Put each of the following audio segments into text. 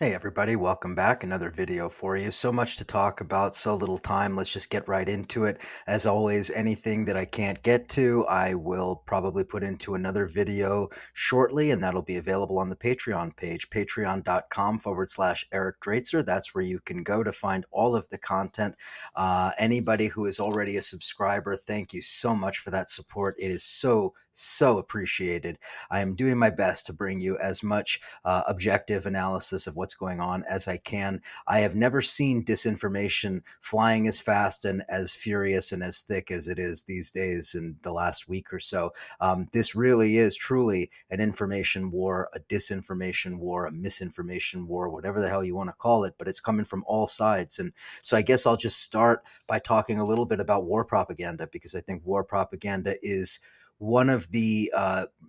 Hey everybody, welcome back. Another video for you. So much to talk about, so little time. Let's just get right into it. As always, anything that I can't get to, I will probably put into another video shortly, and that'll be available on the Patreon page, patreon.com/Eric Draitser. That's where you can go to find all of the content. Anybody who is already a subscriber, thank you so much for that support. It is so appreciated. I am doing my best to bring you as much objective analysis of what's going on as I can. I have never seen disinformation flying as fast and as furious and as thick as it is these days in the last week or so. This really is truly an information war, a disinformation war, a misinformation war, whatever the hell you want to call it, but it's coming from all sides. And so I guess I'll just start by talking a little bit about war propaganda, because I think war propaganda is one of the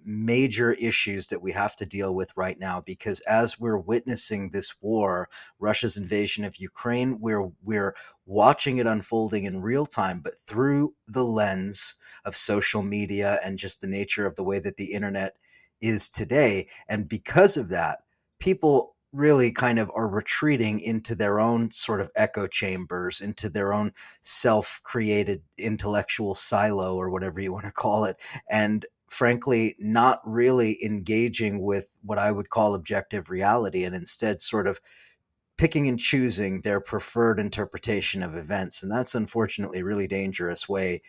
major issues that we have to deal with right now, because as we're witnessing this war, Russia's invasion of Ukraine, we're watching it unfolding in real time, but through the lens of social media and just the nature of the way that the internet is today. And because of that, people really kind of are retreating into their own sort of echo chambers, into their own self-created intellectual silo, or whatever you want to call it, and frankly not really engaging with what I would call objective reality, and instead sort of picking and choosing their preferred interpretation of events. And that's unfortunately a really dangerous way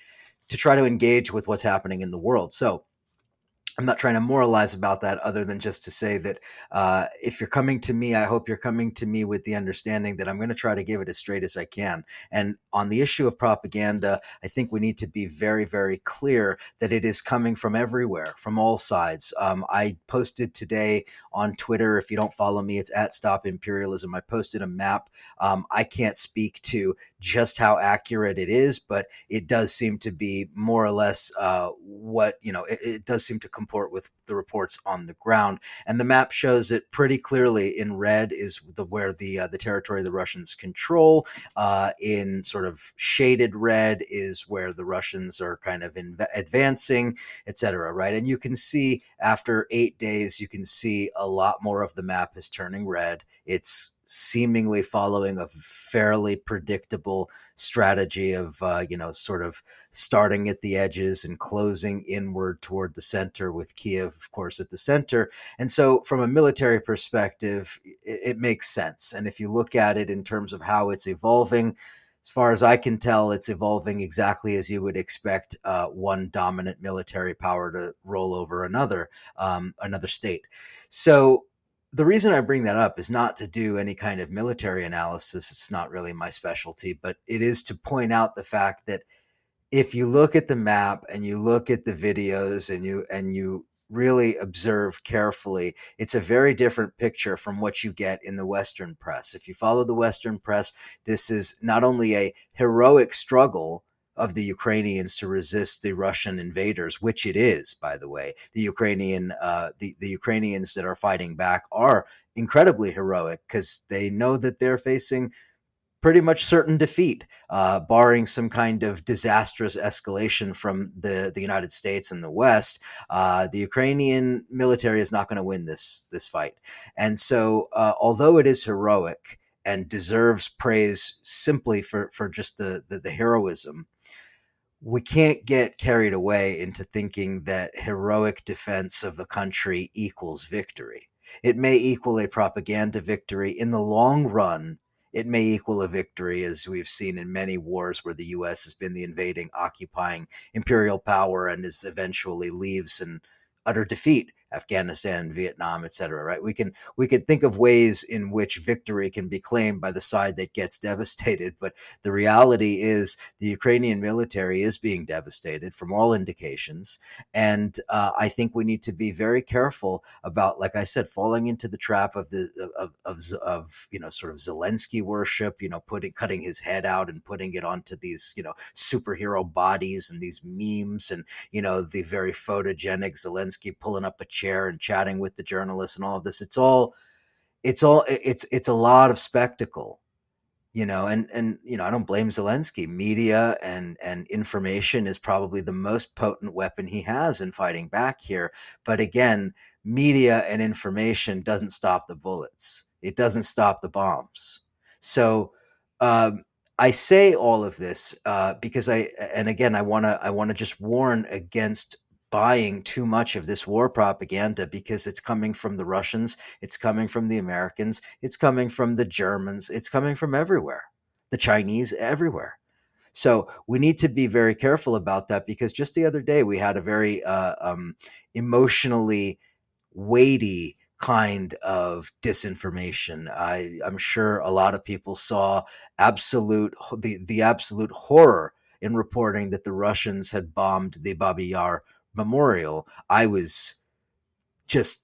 to try to engage with what's happening in the world. So I'm not trying to moralize about that, other than just to say that if you're coming to me, I hope you're coming to me with the understanding that I'm going to try to give it as straight as I can. And on the issue of propaganda, I think we need to be very clear that it is coming from everywhere, from all sides. I posted today on Twitter. If you don't follow me, it's at Stop Imperialism. I posted a map. I can't speak to just how accurate it is, but it does seem to be more or less what, it does seem to comport with the reports on the ground. And the map shows it pretty clearly. In red is where the territory the Russians control. In sort of shaded red is where the Russians are kind of advancing, etc. Right? And you can see after 8 days, you can see a lot more of the map is turning red. It's seemingly following a fairly predictable strategy of, sort of starting at the edges and closing inward toward the center, with Kiev, of course, at the center. And so from a military perspective, it makes sense. And if you look at it in terms of how it's evolving, as far as I can tell, it's evolving exactly as you would expect one dominant military power to roll over another state. So the reason I bring that up is not to do any kind of military analysis. It's not really my specialty, but it is to point out the fact that if you look at the map and you look at the videos and you really observe carefully, it's a very different picture from what you get in the Western press. If you follow the Western press, this is not only a heroic struggle of the Ukrainians to resist the Russian invaders, which it is, by the way. The Ukrainians that are fighting back are incredibly heroic, because they know that they're facing pretty much certain defeat, barring some kind of disastrous escalation from the United States and the West. The Ukrainian military is not going to win this fight. And so, although it is heroic and deserves praise simply for just the heroism, we can't get carried away into thinking that heroic defense of the country equals victory. It may equal a propaganda victory in the long run. It may equal a victory, as we've seen in many wars where the U.S. has been the invading, occupying imperial power and is eventually leaves in utter defeat. Afghanistan, Vietnam, etc. Right? We can think of ways in which victory can be claimed by the side that gets devastated, but the reality is the Ukrainian military is being devastated from all indications, and I think we need to be very careful about, like I said, falling into the trap of sort of Zelensky worship. Cutting his head out and putting it onto these superhero bodies and these memes, and the very photogenic Zelensky pulling up a chair and chatting with the journalists and all of this. It's a lot of spectacle. And I don't blame Zelensky. Media and information is probably the most potent weapon he has in fighting back here. But again, media and information doesn't stop the bullets. It doesn't stop the bombs. So um, I say all of this because and again, I want to just warn against buying too much of this war propaganda, because it's coming from the Russians, it's coming from the Americans, it's coming from the Germans, it's coming from everywhere, the Chinese, everywhere. So we need to be very careful about that, because just the other day we had a very emotionally weighty kind of disinformation. I'm sure a lot of people saw the absolute horror in reporting that the Russians had bombed the Babi Yar memorial. I was just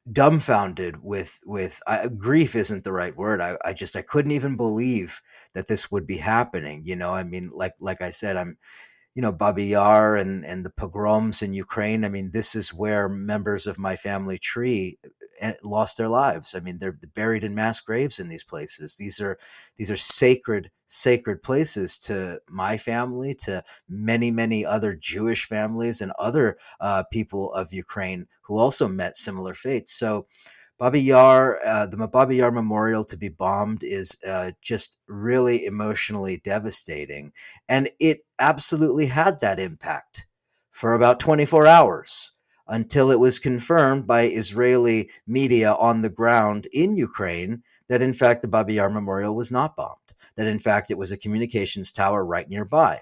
dumbfounded with grief isn't the right word. I couldn't even believe that this would be happening. I mean, like I said, Babi Yar and the pogroms in Ukraine. I mean, this is where members of my family tree lost their lives. I mean, they're buried in mass graves in these places. These are sacred places to my family, to many other Jewish families and other people of Ukraine who also met similar fates. So Babi Yar, the Babi Yar Memorial to be bombed is just really emotionally devastating. And it absolutely had that impact for about 24 hours, until it was confirmed by Israeli media on the ground in Ukraine that, in fact, the Babi Yar Memorial was not bombed, that, in fact, it was a communications tower right nearby.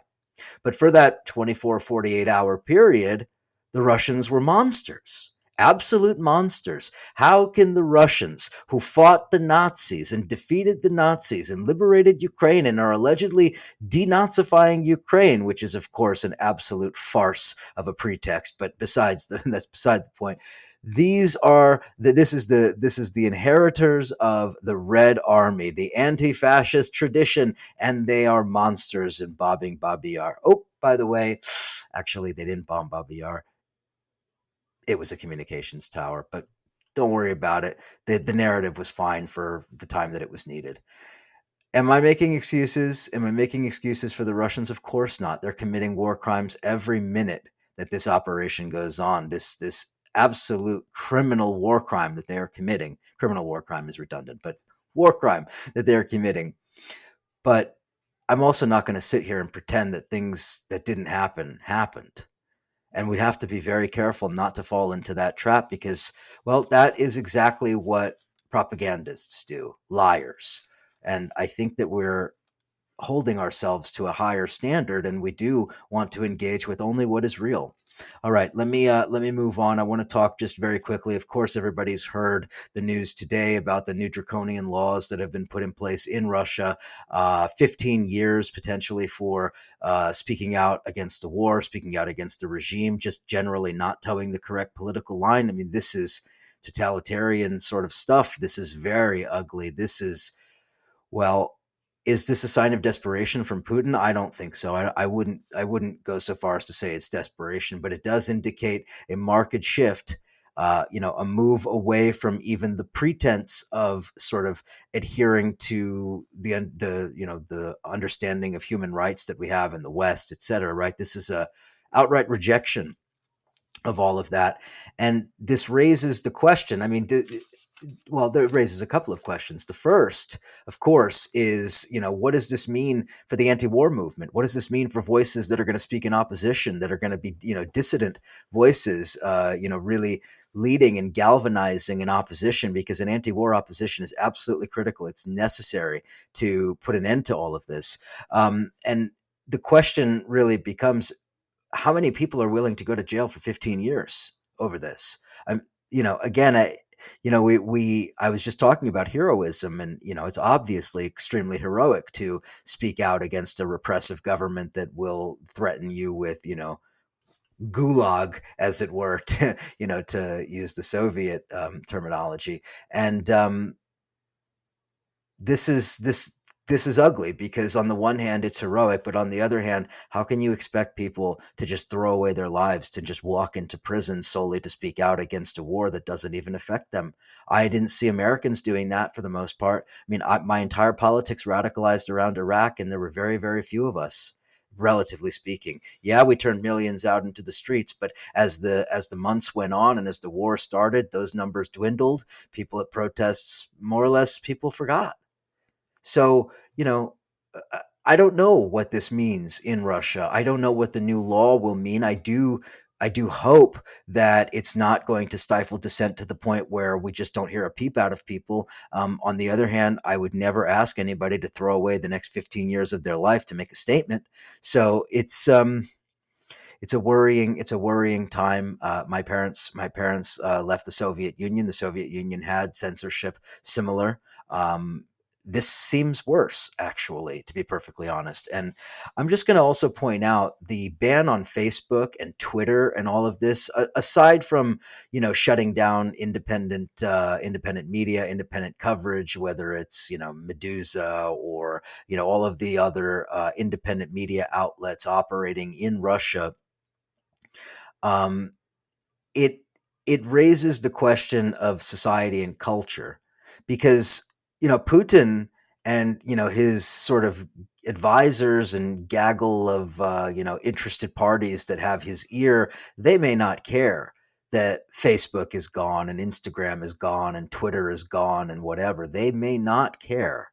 But for that 24, 48-hour period, the Russians were monsters, absolute monsters. How can the Russians, who fought the Nazis and defeated the Nazis and liberated Ukraine and are allegedly denazifying Ukraine, which is, of course, an absolute farce of a pretext, but that's beside the point. This is the inheritors of the Red Army, the anti-fascist tradition, and they are monsters in bombing Babi Yar. Oh, by the way, actually, they didn't bomb Babi Yar. It was a communications tower, but don't worry about it. The narrative was fine for the time that it was needed. Am I making excuses? Am I making excuses for the Russians? Of course not. They're committing war crimes every minute that this operation goes on. This absolute criminal war crime that they are committing. Criminal war crime is redundant, but war crime that they're committing. But I'm also not going to sit here and pretend that things that didn't happen happened. And we have to be very careful not to fall into that trap, because, well, that is exactly what propagandists do, liars. And I think that we're holding ourselves to a higher standard, and we do want to engage with only what is real. All right, let me move on. I want to talk just very quickly. Of course, everybody's heard the news today about the new draconian laws that have been put in place in Russia. 15 years potentially for speaking out against the war, speaking out against the regime, just generally not towing the correct political line. I mean, this is totalitarian sort of stuff. This is very ugly. This is, well, is this a sign of desperation from Putin? I don't think so. I wouldn't go so far as to say it's desperation, but it does indicate a marked shift. A move away from even the pretense of sort of adhering to the understanding of human rights that we have in the West, et cetera. Right? This is a outright rejection of all of that, and this raises the question. I mean, well, that raises a couple of questions. The first, of course, is, what does this mean for the anti-war movement? What does this mean for voices that are going to speak in opposition, that are going to be, dissident voices, really leading and galvanizing an opposition? Because an anti-war opposition is absolutely critical. It's necessary to put an end to all of this. And the question really becomes, how many people are willing to go to jail for 15 years over this? Again, I was just talking about heroism, and it's obviously extremely heroic to speak out against a repressive government that will threaten you with gulag, as it were, to use the Soviet terminology. And this this is ugly because on the one hand it's heroic, but on the other hand, how can you expect people to just throw away their lives, to just walk into prison solely to speak out against a war that doesn't even affect them? I didn't see Americans doing that for the most part. I mean, my entire politics radicalized around Iraq, and there were very, very few of us, relatively speaking. Yeah, we turned millions out into the streets, but as the months went on and as the war started, those numbers dwindled. People at protests, more or less, people forgot. So, I don't know what this means in Russia. I don't know what the new law will mean. I do hope that it's not going to stifle dissent to the point where we just don't hear a peep out of people. On the other hand, I would never ask anybody to throw away the next 15 years of their life to make a statement. So it's a worrying time. My parents left the Soviet Union. The Soviet Union had censorship similar. Um, this seems worse, actually, to be perfectly honest. And I'm just going to also point out the ban on Facebook and Twitter and all of this. Aside from shutting down independent media, independent coverage, whether it's Medusa or all of the other independent media outlets operating in Russia, um, it it raises the question of society and culture, because Putin and his sort of advisors and gaggle of interested parties that have his ear, they may not care that Facebook is gone and Instagram is gone and Twitter is gone and whatever. They may not care,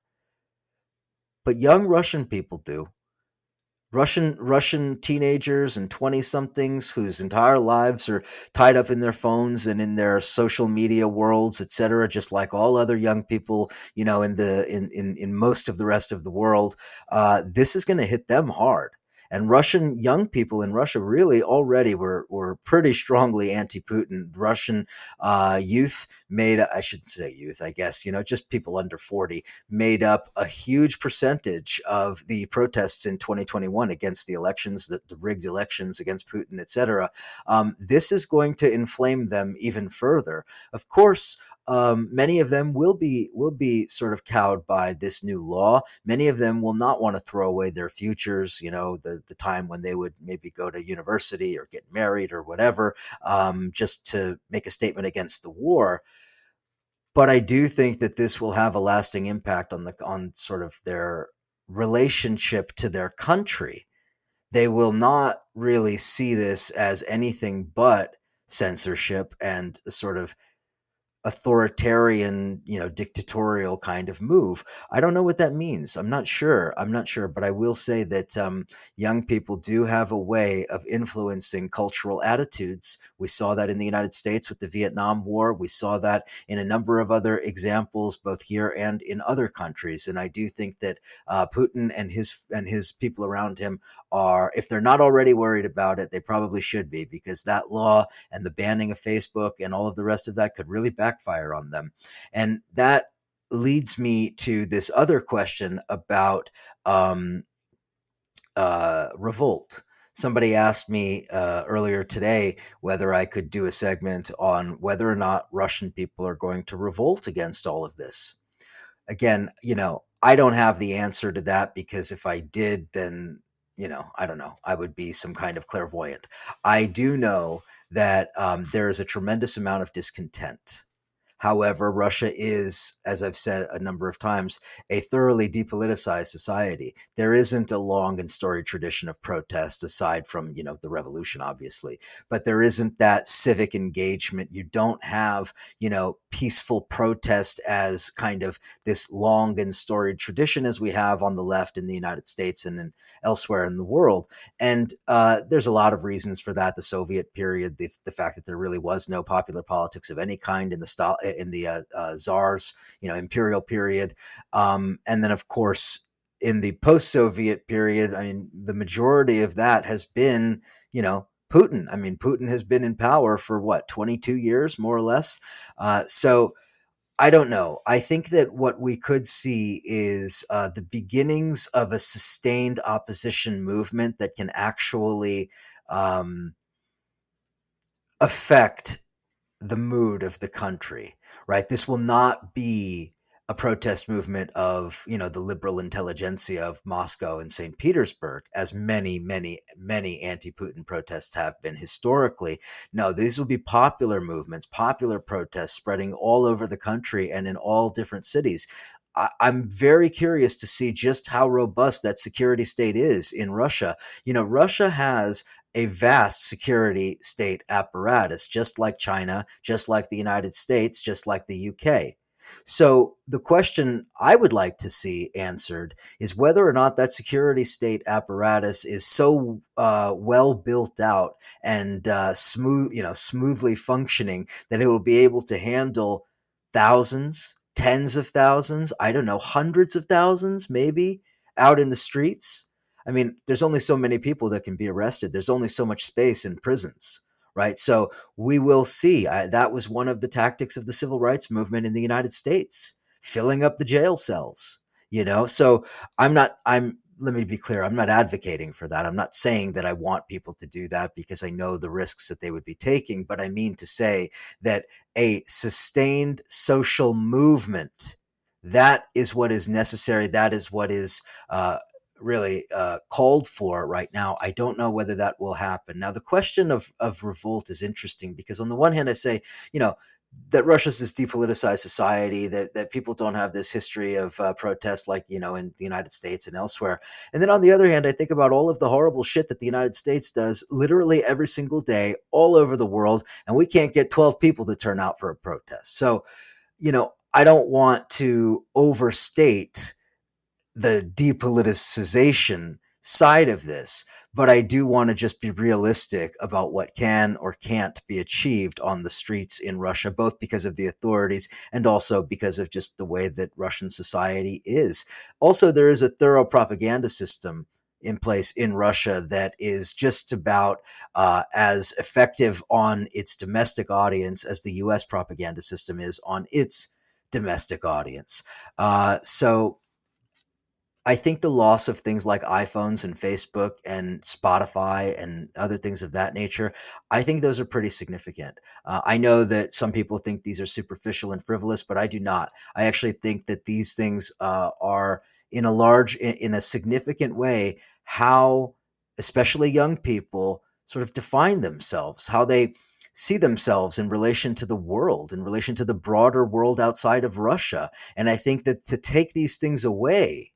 but young Russian people do. Russian teenagers and 20 somethings whose entire lives are tied up in their phones and in their social media worlds, etc., just like all other young people, in most of the rest of the world. This is going to hit them hard. And Russian young people in Russia really already were pretty strongly anti-Putin. Russian youth made, I should say youth, I guess, just people under 40, made up a huge percentage of the protests in 2021 against the elections, the rigged elections against Putin, etc. This is going to inflame them even further. Of course, many of them will be sort of cowed by this new law. Many of them will not want to throw away their futures. The time when they would maybe go to university or get married or whatever, just to make a statement against the war. But I do think that this will have a lasting impact on sort of their relationship to their country. They will not really see this as anything but censorship and sort of authoritarian, dictatorial kind of move. I don't know what that means. I'm not sure, but I will say that young people do have a way of influencing cultural attitudes. We saw that in the United States with the Vietnam War. We saw that in a number of other examples, both here and in other countries. And I do think that Putin and his people around him are, if they're not already worried about it, they probably should be, because that law and the banning of Facebook and all of the rest of that could really backfire on them. And that leads me to this other question about um, revolt. Somebody asked me earlier today whether I could do a segment on whether or not Russian people are going to revolt against all of this. Again, I don't have the answer to that, because if I did, then, I don't know, I would be some kind of clairvoyant. I do know that there is a tremendous amount of discontent. However, Russia is, as I've said a number of times, a thoroughly depoliticized society. There isn't a long and storied tradition of protest, aside from, the revolution, obviously, but there isn't that civic engagement. You don't have, peaceful protest as kind of this long and storied tradition as we have on the left in the United States and elsewhere in the world. And there's a lot of reasons for that. The Soviet period, the fact that there really was no popular politics of any kind in the czars, imperial period, and then of course in the post-Soviet period. I mean, the majority of that has been, Putin. I mean, Putin has been in power for what, 22 years, more or less. So I don't know. I think that what we could see is the beginnings of a sustained opposition movement that can actually um, affect the mood of the country, right? This will not be a protest movement of, the liberal intelligentsia of Moscow and St. Petersburg, as many, many, many anti-Putin protests have been historically. No, these will be popular movements, popular protests spreading all over the country and in all different cities. I'm very curious to see just how robust that security state is in Russia. Russia has a vast security state apparatus, just like China, just like the United States, just like the UK. So the question I would like to see answered is whether or not that security state apparatus is so well built out and smoothly functioning that it will be able to handle thousands, tens of thousands, I don't know, hundreds of thousands, maybe out in the streets. I mean, there's only so many people that can be arrested. There's only so much space in prisons, right? So we will see. That was one of the tactics of the civil rights movement in the United States, filling up the jail cells. So let me be clear. I'm not advocating for that. I'm not saying that I want people to do that because I know the risks that they would be taking. But I mean to say that a sustained social movement, that is what is necessary. That is what is really called for right now. I don't know whether that will happen. Now, the question of revolt is interesting because on the one hand, I say, that Russia's this depoliticized society, that people don't have this history of protest like, in the United States and elsewhere. And then on the other hand, I think about all of the horrible shit that the United States does literally every single day all over the world, and we can't get 12 people to turn out for a protest. So, I don't want to overstate the depoliticization side of this, but I do want to just be realistic about what can or can't be achieved on the streets in Russia, both because of the authorities and also because of just the way that Russian society is. Also, there is a thorough propaganda system in place in Russia that is just about as effective on its domestic audience as the US propaganda system is on its domestic audience. So I think the loss of things like iPhones and Facebook and Spotify and other things of that nature, I think those are pretty significant. I know that some people think these are superficial and frivolous, but I do not. I actually think that these things are in a significant way, how especially young people sort of define themselves, how they see themselves in relation to the world, in relation to the broader world outside of Russia. And I think that to take these things away,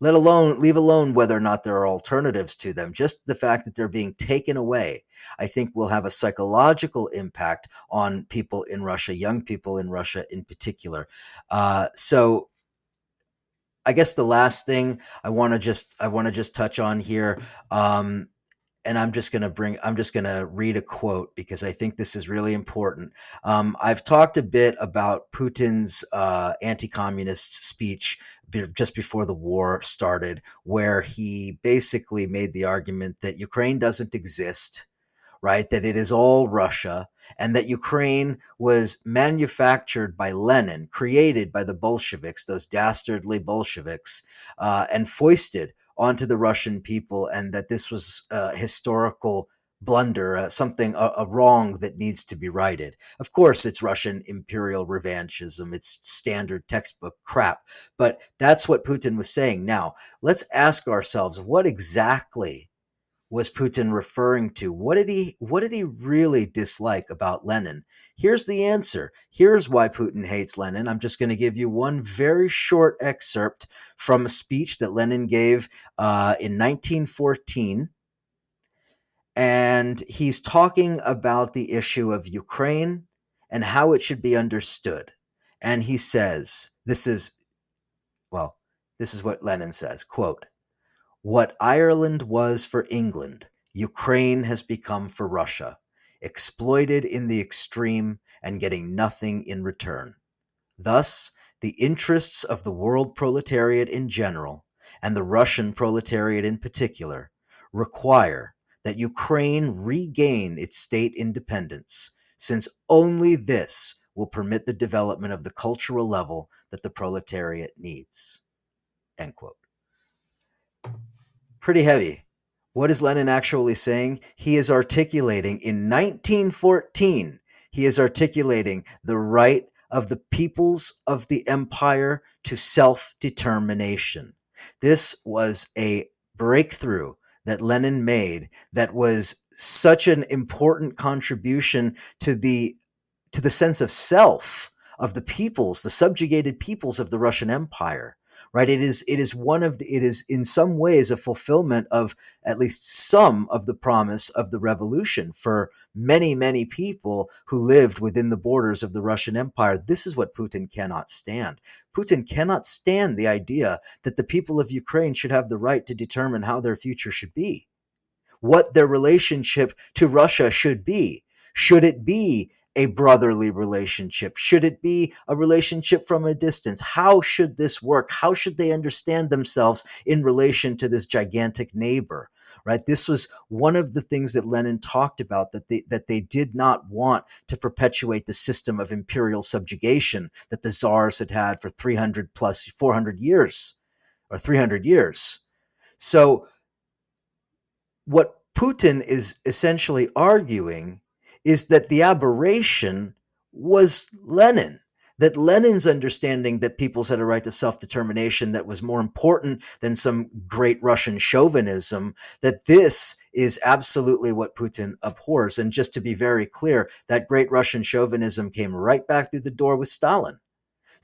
leave alone whether or not there are alternatives to them, just the fact that they're being taken away, I think will have a psychological impact on people in Russia, young people in Russia in particular. So I guess the last thing I want to just touch on here, and I'm just going to read a quote because I think this is really important. I've talked a bit about Putin's anti-communist speech just before the war started, where he basically made the argument that Ukraine doesn't exist, right? That it is all Russia, and that Ukraine was manufactured by Lenin, created by the Bolsheviks, those dastardly Bolsheviks, and foisted onto the Russian people, and that this was a historical blunder, a wrong that needs to be righted. Of course, it's Russian imperial revanchism. It's standard textbook crap. But that's what Putin was saying. Now, let's ask ourselves, what exactly was Putin referring to? What did he really dislike about Lenin? Here's the answer. Here's why Putin hates Lenin. I'm just going to give you one very short excerpt from a speech that Lenin gave in 1914. And he's talking about the issue of Ukraine and how it should be understood. And he says, this is what Lenin says, quote, "What Ireland was for England, Ukraine has become for Russia, exploited in the extreme and getting nothing in return. Thus, the interests of the world proletariat in general, and the Russian proletariat in particular, require that Ukraine regain its state independence, since only this will permit the development of the cultural level that the proletariat needs." End quote. Pretty heavy. What is Lenin actually saying? He is articulating in 1914, he is articulating the right of the peoples of the empire to self-determination. This was a breakthrough that Lenin made that was such an important contribution to the sense of self of the peoples, the subjugated peoples of the Russian Empire. Right? It is in some ways a fulfillment of at least some of the promise of the revolution for many, many people who lived within the borders of the Russian Empire. This is what Putin cannot stand. Putin cannot stand the idea that the people of Ukraine should have the right to determine how their future should be, what their relationship to Russia should be. Should it be a brotherly relationship? Should it be a relationship from a distance? How should this work? How should they understand themselves in relation to this gigantic neighbor? Right? This was one of the things that Lenin talked about, that they did not want to perpetuate the system of imperial subjugation that the czars had had for 300 plus 400 years or 300 years. So what Putin is essentially arguing is that the aberration was Lenin, that Lenin's understanding that peoples had a right to self-determination that was more important than some great Russian chauvinism, that this is absolutely what Putin abhors. And just to be very clear, that great Russian chauvinism came right back through the door with Stalin.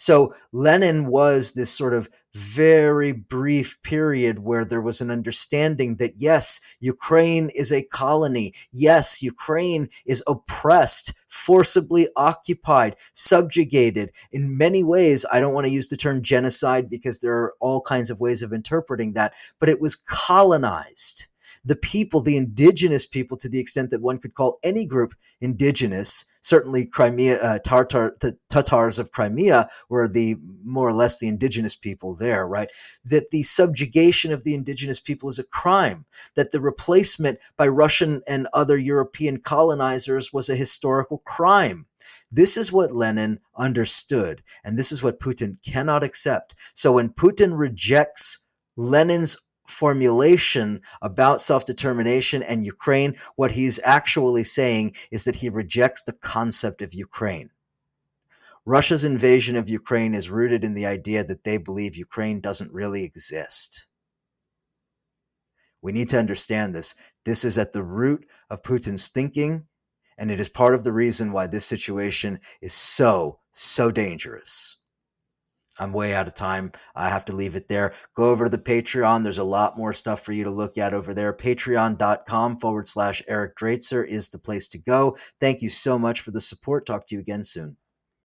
So Lenin was this sort of very brief period where there was an understanding that, yes, Ukraine is a colony. Yes, Ukraine is oppressed, forcibly occupied, subjugated. In many ways, I don't want to use the term genocide because there are all kinds of ways of interpreting that, but it was colonized. The people, the indigenous people, to the extent that one could call any group indigenous, certainly Crimea, Tatars of Crimea were the more or less the indigenous people there, right? That the subjugation of the indigenous people is a crime, that the replacement by Russian and other European colonizers was a historical crime. This is what Lenin understood, and this is what Putin cannot accept. So when Putin rejects Lenin's formulation about self-determination and Ukraine, what he's actually saying is that he rejects the concept of Ukraine. Russia's invasion of Ukraine is rooted in the idea that they believe Ukraine doesn't really exist. We need to understand this. This is at the root of Putin's thinking, and it is part of the reason why this situation is so dangerous. I'm way out of time. I have to leave it there. Go over to the Patreon. There's a lot more stuff for you to look at over there. Patreon.com/Eric Draitser is the place to go. Thank you so much for the support. Talk to you again soon.